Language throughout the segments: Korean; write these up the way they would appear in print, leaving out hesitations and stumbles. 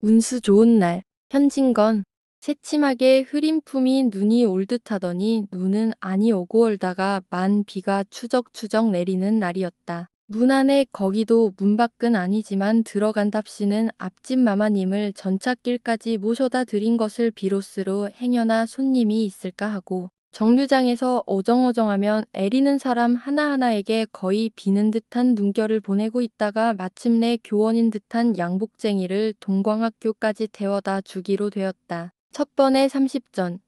운수 좋은 날, 현진건. 새침하게 흐린 품이 눈이 올 듯하더니 눈은 아니 오고 올다가 만 비가 추적추적 내리는 날이었다. 문 안에 거기도 문 밖은 아니지만 들어간답시는 앞집 마마님을 전찻길까지 모셔다 드린 것을 비로스로 행여나 손님이 있을까 하고 정류장에서 어정어정하면 애리는 사람 하나하나에게 거의 비는 듯한 눈결을 보내고 있다가 마침내 교원인 듯한 양복쟁이를 동광학교까지 태워다 주기로 되었다. 첫 번에 30전,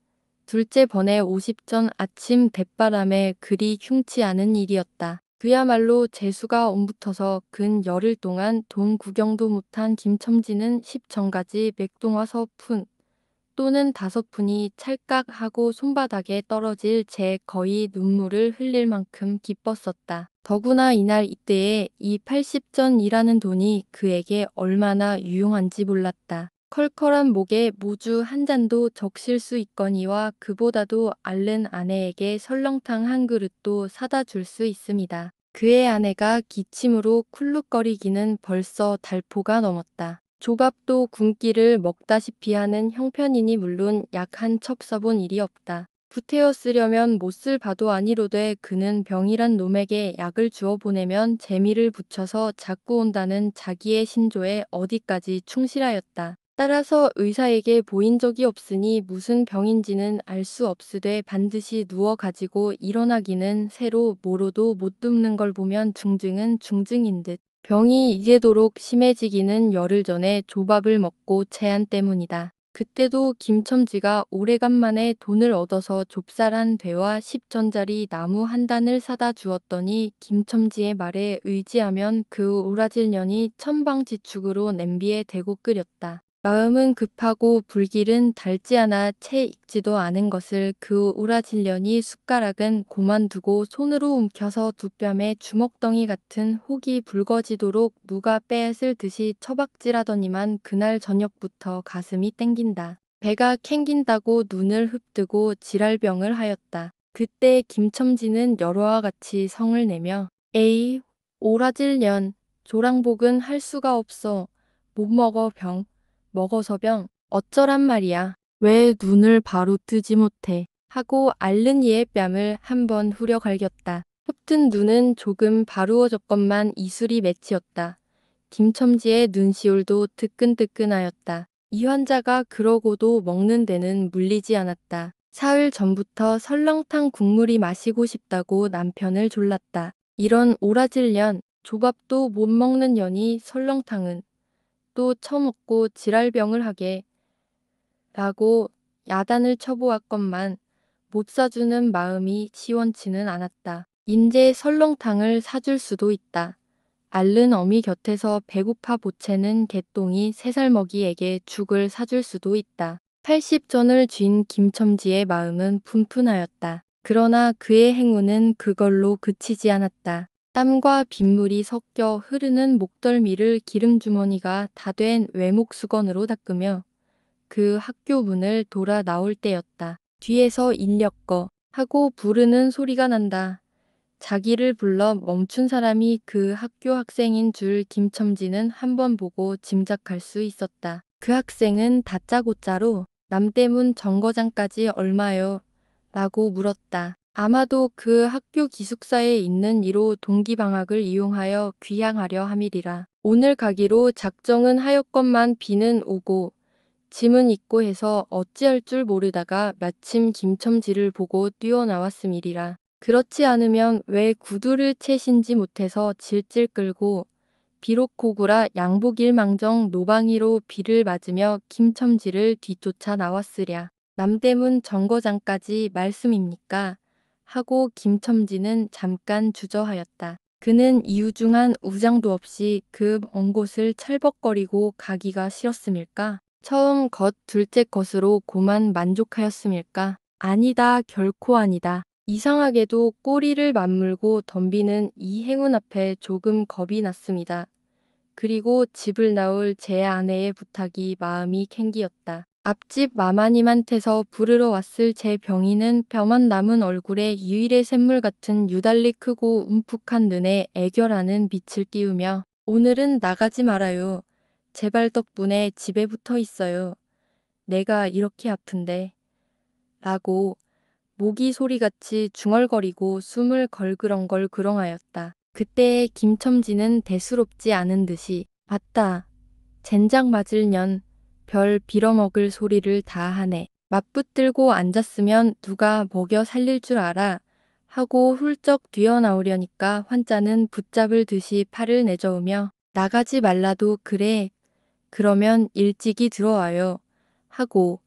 둘째 번에 50전 아침 대바람에 그리 흉치 않은 일이었다. 그야말로 재수가 옴붙어서 근 열흘 동안 돈 구경도 못한 김첨지는 10전까지 맥동화 서푼 또는 5푼이 찰깍하고 손바닥에 떨어질 제 거의 눈물을 흘릴 만큼 기뻤었다. 더구나 이날 이때에 이 80전이라는 돈이 그에게 얼마나 유용한지 몰랐다. 컬컬한 목에 모주 한 잔도 적실 수 있거니와 그보다도 앓는 아내에게 설렁탕 한 그릇도 사다 줄 수 있습니다. 그의 아내가 기침으로 쿨룩거리기는 벌써 달포가 넘었다. 조밥도 굶기를 먹다시피 하는 형편이니 물론 약 한 첩 써본 일이 없다. 부태어 쓰려면 못쓸 바도 아니로되 그는 병이란 놈에게 약을 주어 보내면 재미를 붙여서 자꾸 온다는 자기의 신조에 어디까지 충실하였다. 따라서 의사에게 보인 적이 없으니 무슨 병인지는 알 수 없으되 반드시 누워 가지고 일어나기는 새로 모로도 못 눕는 걸 보면 중증은 중증인 듯. 병이 이제도록 심해지기는 열흘 전에 조밥을 먹고 체한 때문이다. 그때도 김첨지가 오래간만에 돈을 얻어서 좁쌀 한 대와 10전짜리 나무 한 단을 사다 주었더니 김첨지의 말에 의지하면 그 오라질 년이 천방지축으로 냄비에 대고 끓였다. 마음은 급하고 불길은 닳지 않아 채 익지도 않은 것을 그 오라질년이 숟가락은 고만두고 손으로 움켜서 두 뺨에 주먹덩이 같은 혹이 붉어지도록 누가 빼앗을 듯이 처박질하더니만 그날 저녁부터 가슴이 땡긴다. 배가 캥긴다고 눈을 흡뜨고 지랄병을 하였다. 그때 김첨지는 여러와 같이 성을 내며 에이 오라질년 조랑복은 할 수가 없어. 못 먹어 병. 먹어서 병. 어쩌란 말이야. 왜 눈을 바로 뜨지 못해. 하고 앓는 이의 뺨을 한번 후려 갈겼다. 흡튼 눈은 조금 바루어졌건만 이술이 맺히었다. 김첨지의 눈시울도 뜨끈뜨끈하였다. 이 환자가 그러고도 먹는 데는 물리지 않았다. 사흘 전부터 설렁탕 국물이 마시고 싶다고 남편을 졸랐다. 이런 오라질년, 조밥도 못 먹는 년이 설렁탕은 또 처먹고 지랄병을 하게 라고 야단을 쳐보았건만 못 사주는 마음이 시원치는 않았다. 인제 설렁탕을 사줄 수도 있다. 앓는 어미 곁에서 배고파 보채는 개똥이 3살 먹이에게 죽을 사줄 수도 있다. 80전을 쥔 김첨지의 마음은 푼푼하였다. 그러나 그의 행운은 그걸로 그치지 않았다. 땀과 빗물이 섞여 흐르는 목덜미를 기름주머니가 다 된 외목수건으로 닦으며 그 학교 문을 돌아 나올 때였다. 뒤에서 인력거 하고 부르는 소리가 난다. 자기를 불러 멈춘 사람이 그 학교 학생인 줄 김첨지는 한 번 보고 짐작할 수 있었다. 그 학생은 다짜고짜로 남대문 정거장까지 얼마요? 라고 물었다. 아마도 그 학교 기숙사에 있는 이로 동기방학을 이용하여 귀향하려 함이리라. 오늘 가기로 작정은 하였건만 비는 오고 짐은 있고 해서 어찌할 줄 모르다가 마침 김첨지를 보고 뛰어나왔음이리라. 그렇지 않으면 왜 구두를 채 신지 못해서 질질 끌고 비록 고구라 양복일망정 노방이로 비를 맞으며 김첨지를 뒤쫓아 나왔으랴. 남대문 정거장까지 말씀입니까? 하고 김첨지는 잠깐 주저하였다. 그는 이유중한 우장도 없이 그 먼 곳을 철벅거리고 가기가 싫었음일까? 처음 것 둘째 것으로 고만 만족하였음일까? 아니다, 결코 아니다. 이상하게도 꼬리를 맞물고 덤비는 이 행운 앞에 조금 겁이 났습니다. 그리고 집을 나올 제 아내의 부탁이 마음이 캥기었다. 앞집 마마님한테서 부르러 왔을 제 병인은 뼈만 남은 얼굴에 유일의 샘물 같은 유달리 크고 움푹한 눈에 애결하는 빛을 띄우며 오늘은 나가지 말아요. 제발 덕분에 집에 붙어 있어요. 내가 이렇게 아픈데. 라고 모기 소리같이 중얼거리고 숨을 걸그렁걸그렁하였다. 그때의 김첨지는 대수롭지 않은 듯이 아따 젠장 맞을 년 별 빌어먹을 소리를 다 하네. 맞붙들고 앉았으면 누가 먹여 살릴 줄 알아 하고 훌쩍 뛰어나오려니까 환자는 붙잡을 듯이 팔을 내저으며 나가지 말라도 그래. 그러면 일찍이 들어와요. 하고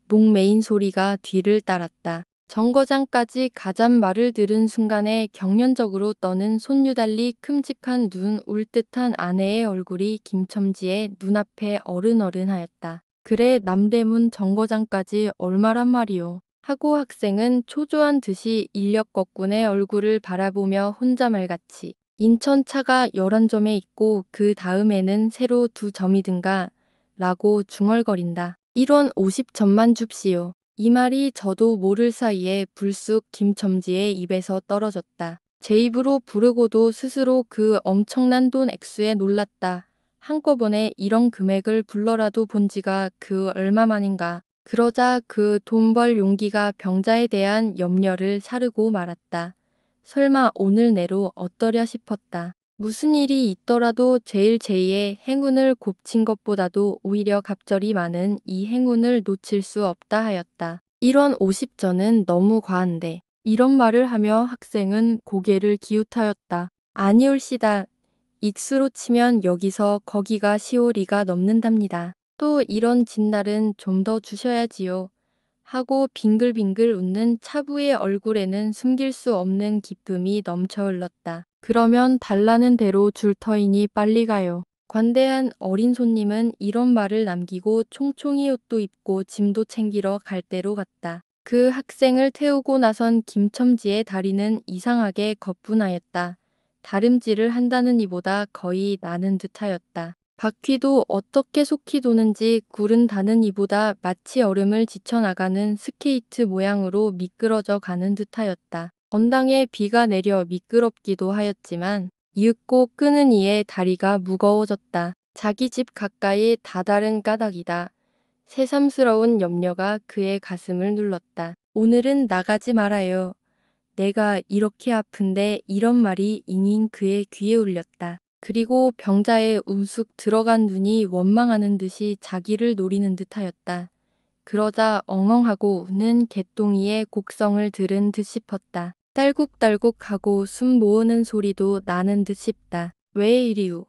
목매인 소리가 뒤를 따랐다. 정거장까지 가잔 말을 들은 순간에 경련적으로 떠는 손유달리 큼직한 눈 울 듯한 아내의 얼굴이 김첨지의 눈앞에 어른어른하였다. 그래 남대문 정거장까지 얼마란 말이오. 하고 학생은 초조한 듯이 인력거꾼의 얼굴을 바라보며 혼자말같이 인천차가 11점에 있고 그 다음에는 새로 2점이든가 라고 중얼거린다. 1원 50점만 줍시오. 이 말이 저도 모를 사이에 불쑥 김첨지의 입에서 떨어졌다. 제 입으로 부르고도 스스로 그 엄청난 돈 액수에 놀랐다. 한꺼번에 이런 금액을 불러라도 본 지가 그 얼마만인가. 그러자 그 돈 벌 용기가 병자에 대한 염려를 사르고 말았다. 설마 오늘 내로 어떠랴 싶었다. 무슨 일이 있더라도 제일 제2의 행운을 곱친 것보다도 오히려 갑절이 많은 이 행운을 놓칠 수 없다 하였다. 1원 50전은 너무 과한데. 이런 말을 하며 학생은 고개를 기웃하였다. 아니올시다. 익수로 치면 여기서 거기가 시오리가 넘는답니다. 또 이런 진날은 좀 더 주셔야지요. 하고 빙글빙글 웃는 차부의 얼굴에는 숨길 수 없는 기쁨이 넘쳐 흘렀다. 그러면 달라는 대로 줄 터이니 빨리 가요. 관대한 어린 손님은 이런 말을 남기고 총총히 옷도 입고 짐도 챙기러 갈 대로 갔다. 그 학생을 태우고 나선 김첨지의 다리는 이상하게 거뿐하였다. 다름질을 한다는 이보다 거의 나는 듯하였다. 바퀴도 어떻게 속히 도는지 구른 다는 이보다 마치 얼음을 지쳐나가는 스케이트 모양으로 미끄러져 가는 듯하였다. 건당에 비가 내려 미끄럽기도 하였지만 이윽고 끄는 이의 다리가 무거워졌다. 자기 집 가까이 다다른 까닭이다. 새삼스러운 염려가 그의 가슴을 눌렀다. 오늘은 나가지 말아요. 내가 이렇게 아픈데 이런 말이 잉잉 그의 귀에 울렸다. 그리고 병자의 우쑥 들어간 눈이 원망하는 듯이 자기를 노리는 듯하였다. 그러자 엉엉하고 우는 개똥이의 곡성을 들은 듯 싶었다. 딸꾹딸꾹하고 숨 모으는 소리도 나는 듯 싶다. 왜 이리우?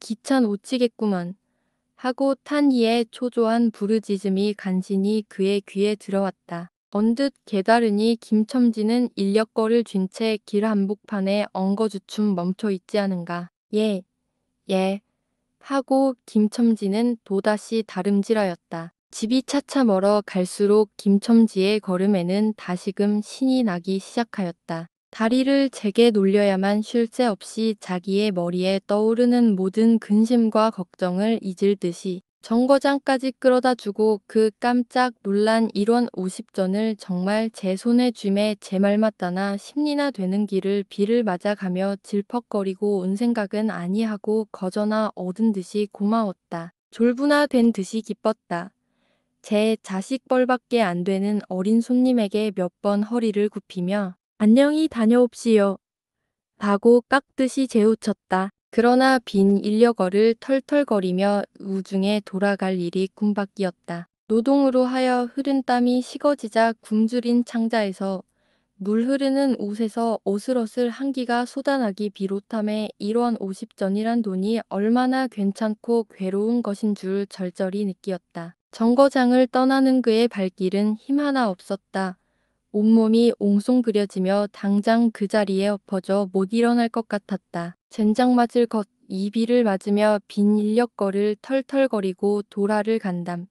기찬 오찌겠구먼. 하고 탄 이의 초조한 부르짖음이 간신히 그의 귀에 들어왔다. 언뜻 깨달으니 김첨지는 인력거를 쥔 채 길 한복판에 엉거주춤 멈춰 있지 않은가. 예, 예. 하고 김첨지는 또다시 다름질하였다. 집이 차차 멀어 갈수록 김첨지의 걸음에는 다시금 신이 나기 시작하였다. 다리를 제게 놀려야만 쉴 새 없이 자기의 머리에 떠오르는 모든 근심과 걱정을 잊을 듯이 정거장까지 끌어다 주고 그 깜짝 놀란 1원 50전을 정말 제 손에 쥐매 제 말 맞다나 심리나 되는 길을 비를 맞아가며 질퍽거리고 온 생각은 아니하고 거저나 얻은 듯이 고마웠다. 졸부나 된 듯이 기뻤다. 제 자식뻘밖에 안 되는 어린 손님에게 몇 번 허리를 굽히며 안녕히 다녀옵시오. 라고 깍듯이 재우쳤다. 그러나 빈 인력거를 털털거리며 우중에 돌아갈 일이 꿈밖이었다. 노동으로 하여 흐른 땀이 식어지자 굶주린 창자에서 물 흐르는 옷에서 어슬어슬 한기가 쏟아나기 비롯함에 1원 50전이란 돈이 얼마나 괜찮고 괴로운 것인 줄 절절히 느끼었다. 정거장을 떠나는 그의 발길은 힘 하나 없었다. 온몸이 옹송그려지며 당장 그 자리에 엎어져 못 일어날 것 같았다. 젠장 맞을 것, 이 비를 맞으며 빈 인력거를 털털거리고 도라를 간담.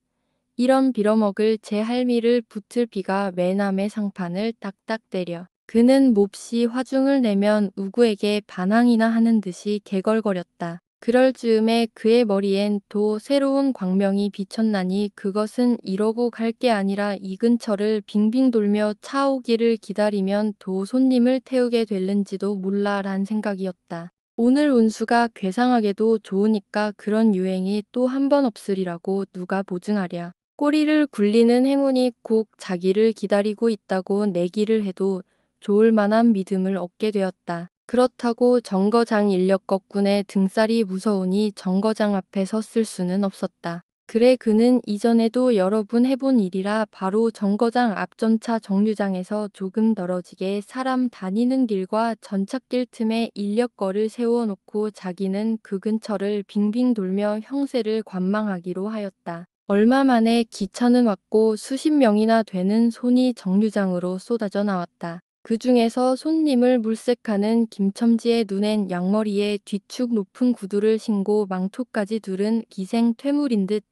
이런 빌어먹을 제 할미를 붙을 비가 외남의 상판을 딱딱 때려. 그는 몹시 화중을 내면 우구에게 반항이나 하는 듯이 개걸거렸다. 그럴 즈음에 그의 머리엔 또 새로운 광명이 비쳤나니 그것은 이러고 갈 게 아니라 이 근처를 빙빙 돌며 차 오기를 기다리면 또 손님을 태우게 될는지도 몰라 란 생각이었다. 오늘 운수가 괴상하게도 좋으니까 그런 유행이 또 한 번 없으리라고 누가 보증하랴. 꼬리를 굴리는 행운이 꼭 자기를 기다리고 있다고 내기를 해도 좋을 만한 믿음을 얻게 되었다. 그렇다고 정거장 인력거꾼의 등살이 무서우니 정거장 앞에 섰을 수는 없었다. 그래 그는 이전에도 여러 번 해본 일이라 바로 정거장 앞전차 정류장에서 조금 떨어지게 사람 다니는 길과 전찻길 틈에 인력거를 세워놓고 자기는 그 근처를 빙빙 돌며 형세를 관망하기로 하였다. 얼마 만에 기차는 왔고 수십 명이나 되는 손이 정류장으로 쏟아져 나왔다. 그 중에서 손님을 물색하는 김첨지의 눈엔 양머리에 뒤축 높은 구두를 신고 망토까지 두른 기생 퇴물인 듯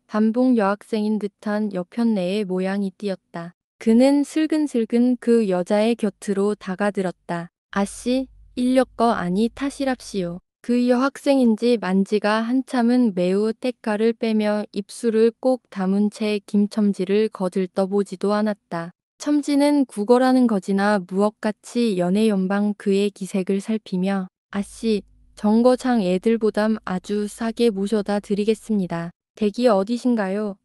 반복 여학생인 듯한 여편네의 모양이 띄었다. 그는 슬근슬근 그 여자의 곁으로 다가들었다. 아씨, 인력거 아니 타시랍시요. 그 여학생인지 만지가 한참은 매우 때깔을 빼며 입술을 꼭 다문 채 김첨지를 거들떠보지도 않았다. 첨지는 구걸하는 거지나 무엇같이 연애연방 그의 기색을 살피며 아씨, 정거장 애들보담 아주 싸게 모셔다 드리겠습니다. 댁이 어디신가요?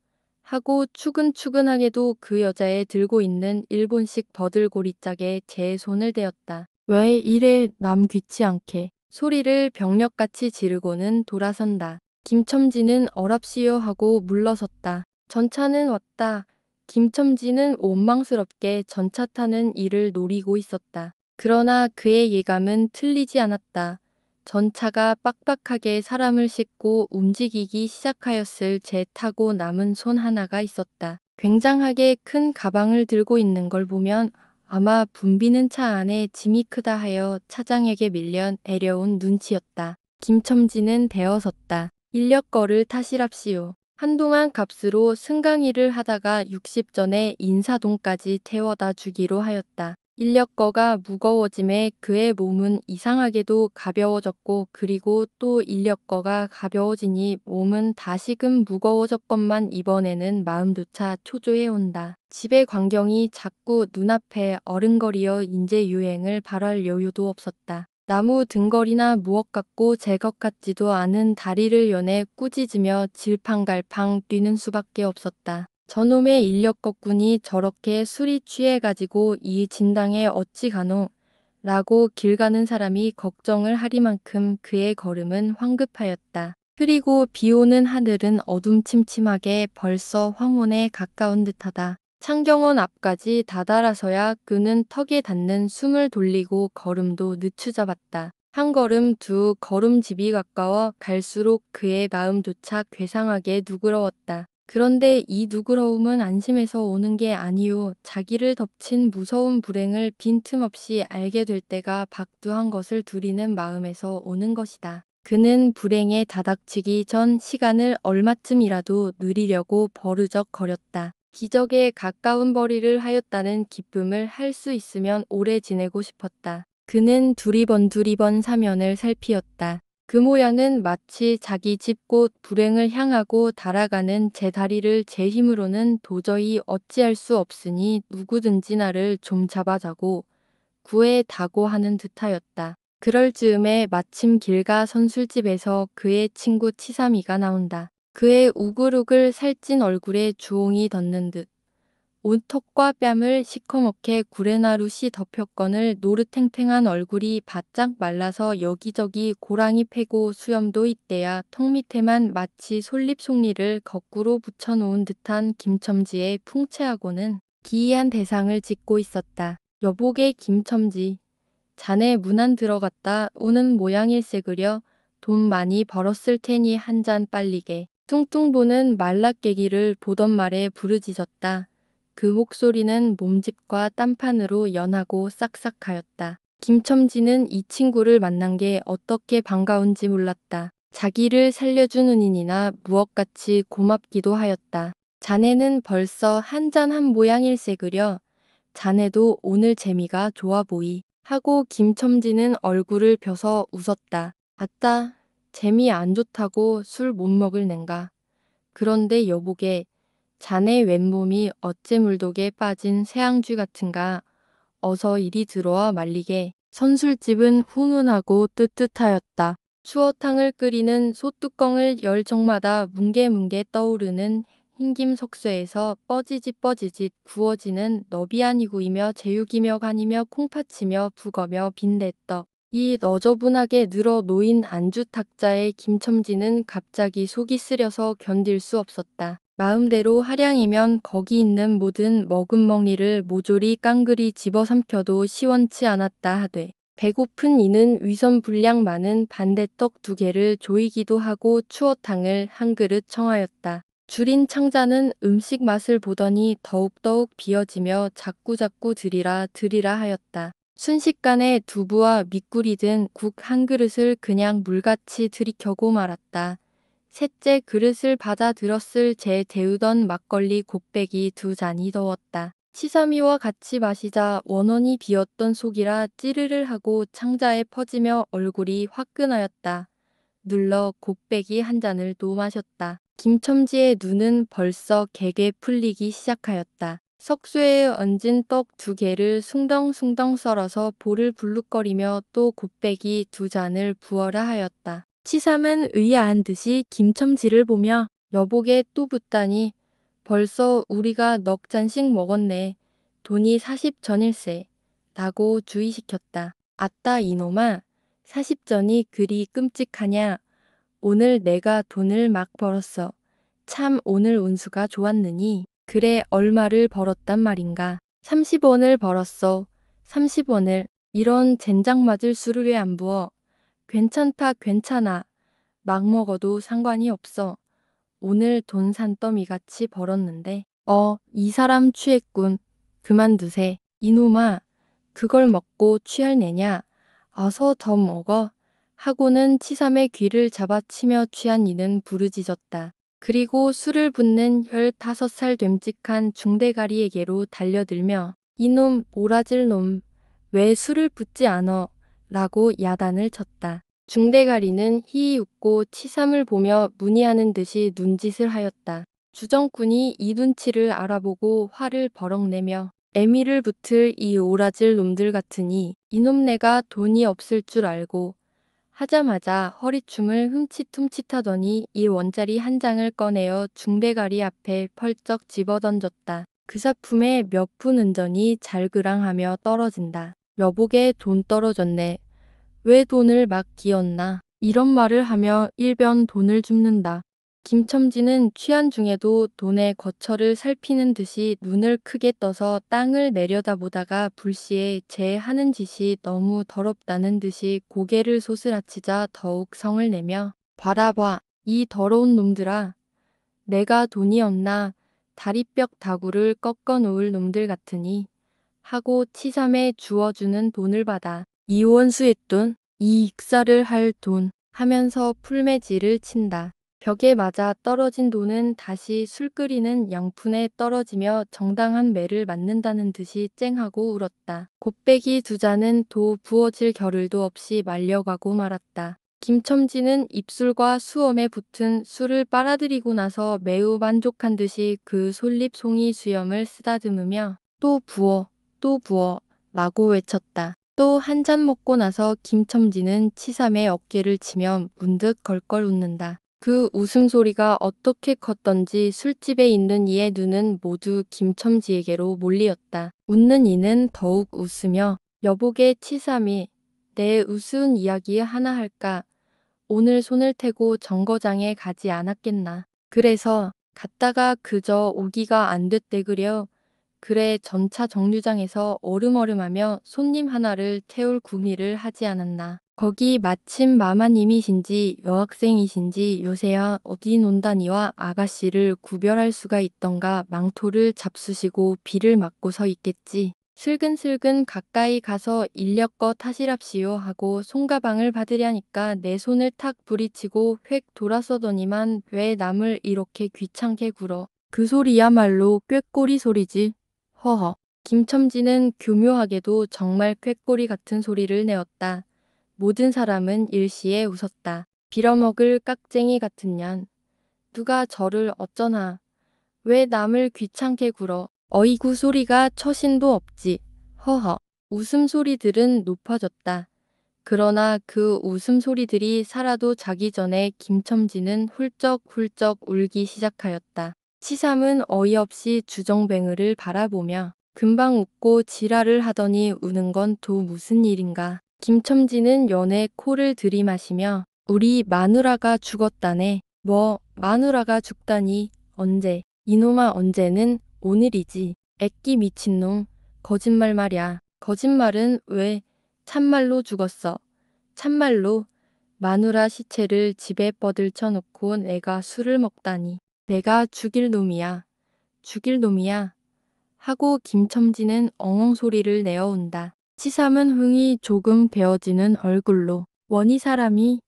하고 추근추근하게도 그 여자의 들고 있는 일본식 버들고리짝에 제 손을 대었다. 왜 이래 남 귀치 않게 소리를 병력같이 지르고는 돌아선다. 김첨지는 어랍시요 하고 물러섰다. 전차는 왔다. 김첨지는 원망스럽게 전차 타는 이를 노리고 있었다. 그러나 그의 예감은 틀리지 않았다. 전차가 빡빡하게 사람을 싣고 움직이기 시작하였을 제 타고 남은 손 하나가 있었다. 굉장하게 큰 가방을 들고 있는 걸 보면 아마 붐비는 차 안에 짐이 크다 하여 차장에게 밀려 내려온 눈치였다. 김첨지는 대어섰다. 인력거를 타시랍시요. 한동안 값으로 승강이를 하다가 60전에 인사동까지 태워다 주기로 하였다. 인력거가 무거워짐에 그의 몸은 이상하게도 가벼워졌고 그리고 또 인력거가 가벼워지니 몸은 다시금 무거워졌건만 이번에는 마음조차 초조해 온다. 집의 광경이 자꾸 눈앞에 어른거리어 인제 유행을 발할 여유도 없었다. 나무 등걸이나 무엇 같고 제 것 같지도 않은 다리를 연해 꾸짖으며 질팡갈팡 뛰는 수밖에 없었다. 저놈의 인력거꾼이 저렇게 술이 취해가지고 이 진당에 어찌 가노? 라고 길 가는 사람이 걱정을 하리만큼 그의 걸음은 황급하였다. 흐리고 비오는 하늘은 어둠침침하게 벌써 황혼에 가까운 듯하다. 창경원 앞까지 다다라서야 그는 턱에 닿는 숨을 돌리고 걸음도 늦추잡았다. 한 걸음 두 걸음 집이 가까워 갈수록 그의 마음조차 괴상하게 누그러웠다. 그런데 이 누그러움은 안심해서 오는 게 아니요. 자기를 덮친 무서운 불행을 빈틈없이 알게 될 때가 박두한 것을 두리는 마음에서 오는 것이다. 그는 불행에 다닥치기 전 시간을 얼마쯤이라도 누리려고 버르적거렸다. 기적에 가까운 벌이를 하였다는 기쁨을 할 수 있으면 오래 지내고 싶었다. 그는 두리번 사면을 살피었다. 그 모양은 마치 자기 집 곧 불행을 향하고 달아가는 제 다리를 제 힘으로는 도저히 어찌할 수 없으니 누구든지 나를 좀 잡아자고 구해다고 하는 듯하였다. 그럴 즈음에 마침 길가 선술집에서 그의 친구 치삼이가 나온다. 그의 우글우글 살찐 얼굴에 주홍이 덧는 듯 온 턱과 뺨을 시커멓게 구레나룻이 덮였거늘 노릇탱탱한 얼굴이 바짝 말라서 여기저기 고랑이 패고 수염도 있대야 턱 밑에만 마치 솔잎송리를 거꾸로 붙여놓은 듯한 김첨지의 풍채하고는 기이한 대상을 짓고 있었다. 여보게 김첨지. 자네 문 안 들어갔다 오는 모양일세 그려. 돈 많이 벌었을 테니 한 잔 빨리게. 뚱뚱 보는 말라깨기를 보던 말에 부르짖었다. 그 목소리는 몸집과 딴판으로 연하고 싹싹하였다. 김첨지는 이 친구를 만난 게 어떻게 반가운지 몰랐다. 자기를 살려준 은인이나 무엇같이 고맙기도 하였다. 자네는 벌써 한 잔 한 모양일세 그려. 자네도 오늘 재미가 좋아 보이. 하고 김첨지는 얼굴을 펴서 웃었다. 아따, 재미 안 좋다고 술 못 먹을 낸가. 그런데 여보게, 자네 왼몸이 어째 물독에 빠진 새앙쥐 같은가. 어서 이리 들어와 말리게. 선술집은 훈훈하고 뜨뜻하였다. 추어탕을 끓이는 솥뚜껑을 열 적마다 뭉게뭉게 떠오르는 흰김석쇠에서 뻐지짓 구워지는 너비 아니구이며 제육이며 간이며 콩팥이며 북어며 빈대떡. 이 너저분하게 늘어 놓인 안주 탁자에 김첨지는 갑자기 속이 쓰려서 견딜 수 없었다. 마음대로 하량이면 거기 있는 모든 먹은먹니를 모조리 깡그리 집어삼켜도 시원치 않았다 하되 배고픈 이는 위선불량 많은 반대떡 2개를 조이기도 하고 추어탕을 한 그릇 청하였다. 줄인 창자는 음식 맛을 보더니 더욱더욱 비어지며 자꾸자꾸 드리라 하였다. 순식간에 두부와 밑구리 든 국 한 그릇을 그냥 물같이 들이켜고 말았다. 셋째 그릇을 받아 들었을 제 데우던 막걸리 곱빼기 2잔이 더웠다. 치사미와 같이 마시자 원원이 비었던 속이라 찌르르 하고 창자에 퍼지며 얼굴이 화끈하였다. 눌러 곱빼기 한 잔을 또 마셨다. 김첨지의 눈은 벌써 개게 풀리기 시작하였다. 석쇠에 얹은 떡 2개를 숭덩숭덩 썰어서 볼을 불룩거리며 또 곱빼기 2잔을 부어라 하였다. 치삼은 의아한 듯이 김첨지를 보며 여보게 또 붓다니 벌써 우리가 넉 잔씩 먹었네. 돈이 40전일세. 라고 주의시켰다. 아따 이놈아 40전이 그리 끔찍하냐. 오늘 내가 돈을 막 벌었어. 참 오늘 운수가 좋았느니. 그래 얼마를 벌었단 말인가. 30원을 벌었어. 30원을. 이런 젠장 맞을 수를 왜 안 부어. 괜찮다 괜찮아. 막 먹어도 상관이 없어. 오늘 돈 산더미같이 벌었는데. 이 사람 취했군. 그만두세. 이놈아 그걸 먹고 취할 내냐. 어서 더 먹어. 하고는 치삼의 귀를 잡아치며 취한 이는 부르짖었다. 그리고 술을 붓는 15살 됨직한 중대가리에게로 달려들며 이놈 오라질 놈 왜 술을 붓지 않어 라고 야단을 쳤다. 중대가리는 희히 웃고 치삼을 보며 문의하는 듯이 눈짓을 하였다. 주정꾼이 이 눈치를 알아보고 화를 버럭 내며 애미를 붙을 이 오라질 놈들 같으니 이놈네가 돈이 없을 줄 알고 하자마자 허리춤을 흠칫흠칫하더니 이 원짜리 한 장을 꺼내어 중대가리 앞에 펄쩍 집어던졌다. 그 사품에 몇 푼 은전이 잘그랑하며 떨어진다. 여보게 돈 떨어졌네. 왜 돈을 막 기었나. 이런 말을 하며 일변 돈을 줍는다. 김첨지는 취한 중에도 돈의 거처를 살피는 듯이 눈을 크게 떠서 땅을 내려다보다가 불시에 제 하는 짓이 너무 더럽다는 듯이 고개를 소스라치자 더욱 성을 내며 봐라 이 더러운 놈들아. 내가 돈이 없나 다리뼈 다구를 꺾어 놓을 놈들 같으니 하고 치삼에 주어주는 돈을 받아 이원수의 돈, 이 익사를 할 돈 하면서 풀매질을 친다. 벽에 맞아 떨어진 돈은 다시 술 끓이는 양푼에 떨어지며 정당한 매를 맞는다는 듯이 쨍하고 울었다. 곱빼기 2잔은 도 부어질 겨를도 없이 말려가고 말았다. 김첨지는 입술과 수염에 붙은 술을 빨아들이고 나서 매우 만족한 듯이 그 솔잎송이 수염을 쓰다듬으며 또 부어 또 부어 라고 외쳤다. 또 한 잔 먹고 나서 김첨지는 치삼의 어깨를 치며 문득 걸걸 웃는다. 그 웃음소리가 어떻게 컸던지 술집에 있는 이의 눈은 모두 김첨지에게로 몰리었다. 웃는 이는 더욱 웃으며 여보게 치삼이 내 우스운 이야기 하나 할까. 오늘 손을 태고 정거장에 가지 않았겠나. 그래서 갔다가 그저 오기가 안 됐대 그려. 그래 전차 정류장에서 얼음얼음하며 손님 하나를 태울 구미를 하지 않았나. 거기 마침 마마님이신지 여학생이신지 요새야 어디 논다니와 아가씨를 구별할 수가 있던가 망토를 잡수시고 비를 맞고 서 있겠지. 슬근슬근 가까이 가서 인력껏 하시랍시요 하고 손가방을 받으려니까 내 손을 탁 부리치고 획 돌아서더니만 왜 남을 이렇게 귀찮게 굴어. 그 소리야말로 꾀꼬리 소리지. 허허. 김첨지는 교묘하게도 정말 꾀꼬리 같은 소리를 내었다. 모든 사람은 일시에 웃었다. 빌어먹을 깍쟁이 같은 년. 누가 저를 어쩌나. 왜 남을 귀찮게 굴어. 어이구 소리가 처신도 없지. 허허. 웃음소리들은 높아졌다. 그러나 그 웃음소리들이 살아도 자기 전에 김첨지는 훌쩍훌쩍 울기 시작하였다. 치삼은 어이없이 주정뱅이를 바라보며 금방 웃고 지랄을 하더니 우는 건 또 무슨 일인가. 김첨지는 연애 코를 들이마시며 우리 마누라가 죽었다네. 뭐 마누라가 죽다니. 언제? 이놈아 언제는 오늘이지. 애끼 미친놈. 거짓말 말야. 거짓말은 왜? 참말로 죽었어. 참말로. 마누라 시체를 집에 뻗을쳐 놓고 내가 술을 먹다니. 내가 죽일 놈이야. 죽일 놈이야. 하고 김첨지는 엉엉 소리를 내어온다. 치삼은 흥이 조금 베어지는 얼굴로 원희 사람이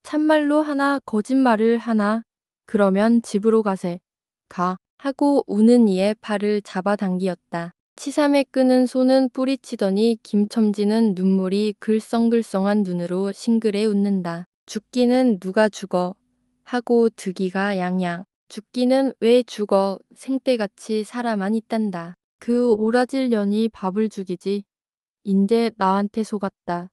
참말로 하나 거짓말을 하나 그러면 집으로 가세. 가. 하고 우는 이의 팔을 잡아당기었다. 치삼의 끄는 손은 뿌리치더니 김첨지는 눈물이 글썽글썽한 눈으로 싱그레 웃는다. 죽기는 누가 죽어. 하고 득이가 양양. 죽기는 왜 죽어. 생떼같이 살아만 있단다. 그 오라질 년이 밥을 죽이지. 인제 나한테 속았다.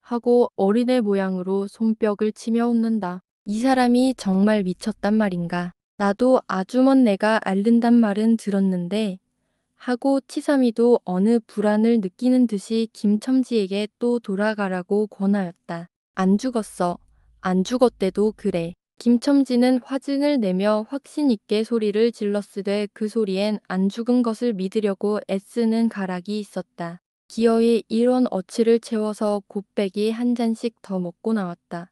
하고 어린애 모양으로 손뼉을 치며 웃는다. 이 사람이 정말 미쳤단 말인가. 나도 아주 먼 내가 앓는단 말은 들었는데 하고 치삼이도 어느 불안을 느끼는 듯이 김첨지에게 또 돌아가라고 권하였다. 안 죽었어. 안 죽었대도 그래. 김첨지는 화증을 내며 확신 있게 소리를 질렀으되 그 소리엔 안 죽은 것을 믿으려고 애쓰는 가락이 있었다. 기어이 일원 어치를 채워서 곱빼기 한 잔씩 더 먹고 나왔다.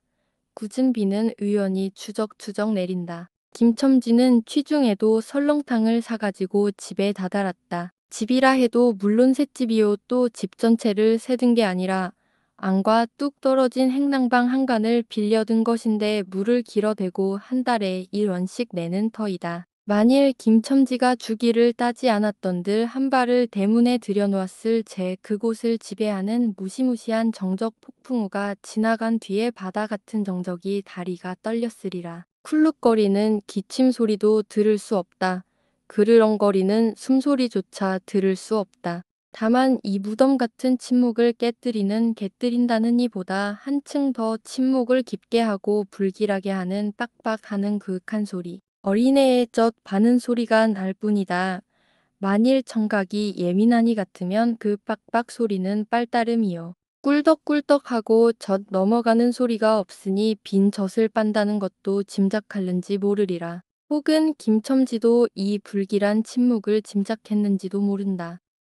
굳은 비는 의연히 추적추적 내린다. 김첨지는 취중에도 설렁탕을 사가지고 집에 다다랐다. 집이라 해도 물론 셋집이요 또 집 전체를 세든 게 아니라 안과 뚝 떨어진 행랑방 한간을 빌려든 것인데 물을 길어대고 한 달에 1원씩 내는 터이다. 만일 김첨지가 주기를 따지 않았던들 한 발을 대문에 들여놓았을 제 그곳을 지배하는 무시무시한 정적 폭풍우가 지나간 뒤에 바다 같은 정적이 다리가 떨렸으리라. 쿨룩거리는 기침 소리도 들을 수 없다. 그르렁거리는 숨소리조차 들을 수 없다. 다만 이 무덤 같은 침묵을 깨뜨리는 깨뜨린다는 이보다 한층 더 침묵을 깊게 하고 불길하게 하는 빡빡하는 그윽한 소리. 어린애의 젖 바는 소리가 날 뿐이다. 만일 청각이 예민하니 같으면 그 빡빡 소리는 빨따름이요. 꿀덕꿀덕하고 젖 넘어가는 소리가 없으니 빈 젖을 빤다는 것도 짐작할는지 모르리라. 혹은 김첨지도 이 불길한 침묵을 짐작했는지도 모른다.